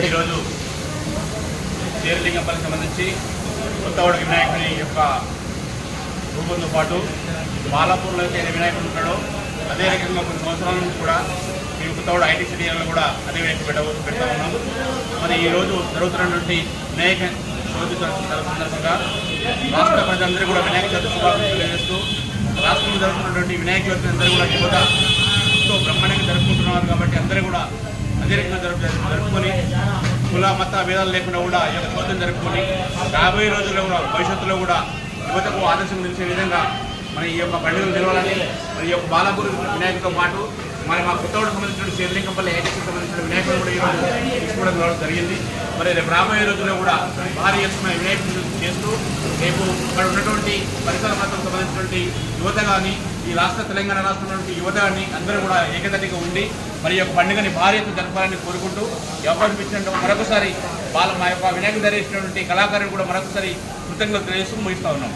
ఈరోజు చేరలింగంపల్లికి సంబంధించి కొత్తవాడ వినాయకుని యొక్క రూపంతో పాటు బాలాపూర్లో అయితే వినాయకుడు ఉంటాడో అదే రకంగా కొన్ని సంవత్సరాల నుంచి కూడా ఈ కొత్తవాడ ఐటీ సిటీలో కూడా అదే వినాయకుడు పెడతా ఉన్నాం. మరి ఈరోజు జరుగుతున్నటువంటి వినాయక చవితి సందర్భంగా రాష్ట్ర ప్రజలందరూ కూడా వినాయక చవితి శుభాకాంక్షలు తెలియజేస్తూ రాష్ట్రంలో జరుగుతున్నటువంటి వినాయక చవితిని అందరూ కూడా యువత ఎంతో బ్రహ్మాండంగా జరుపుకుంటున్నారు. కాబట్టి అందరూ కూడా అదే రకంగా జరుపుకొని కుల మత భేదాలు లేకుండా కూడా ఈ యొక్క చవితిని జరుపుకొని రాబోయే రోజుల్లో కూడా భవిష్యత్తులో కూడా యువతకు ఆదర్శం నిలిచే విధంగా మన ఈ యొక్క పండుగలు నిలవాలని మరి ఈ యొక్క బాలాపూర్ వినాయకుడితో పాటు మరి మా కొత్తవాడకు సంబంధించిన చేరలింగంపల్లి ఐటీకి సంబంధించిన వినాయకుడు కూడా ఈరోజు తీసుకోవడం రావడం జరిగింది. మరి రేపు రాబోయే రోజుల్లో కూడా భారీ ఎత్తున వినాయకుడు చేస్తూ రేపు ఇక్కడ ఉన్నటువంటి పరిసర ప్రాంతాలకు సంబంధించినటువంటి యువత కానీ ఈ తెలంగాణ రాష్ట్రంలో యువత కానీ అందరూ కూడా ఏకదటిగా ఉండి మరి యొక్క పండుగని భారీ ఎత్తున జరపాలని కోరుకుంటూ అవకాశం ఇచ్చినట్టు మరొకసారి మా యొక్క వినాయకుడు ధరించినటువంటి కళాకారులు కూడా మరొకసారి కృతజ్ఞతలు తెలియజేస్తూ ముగిస్తూ ఉన్నాం.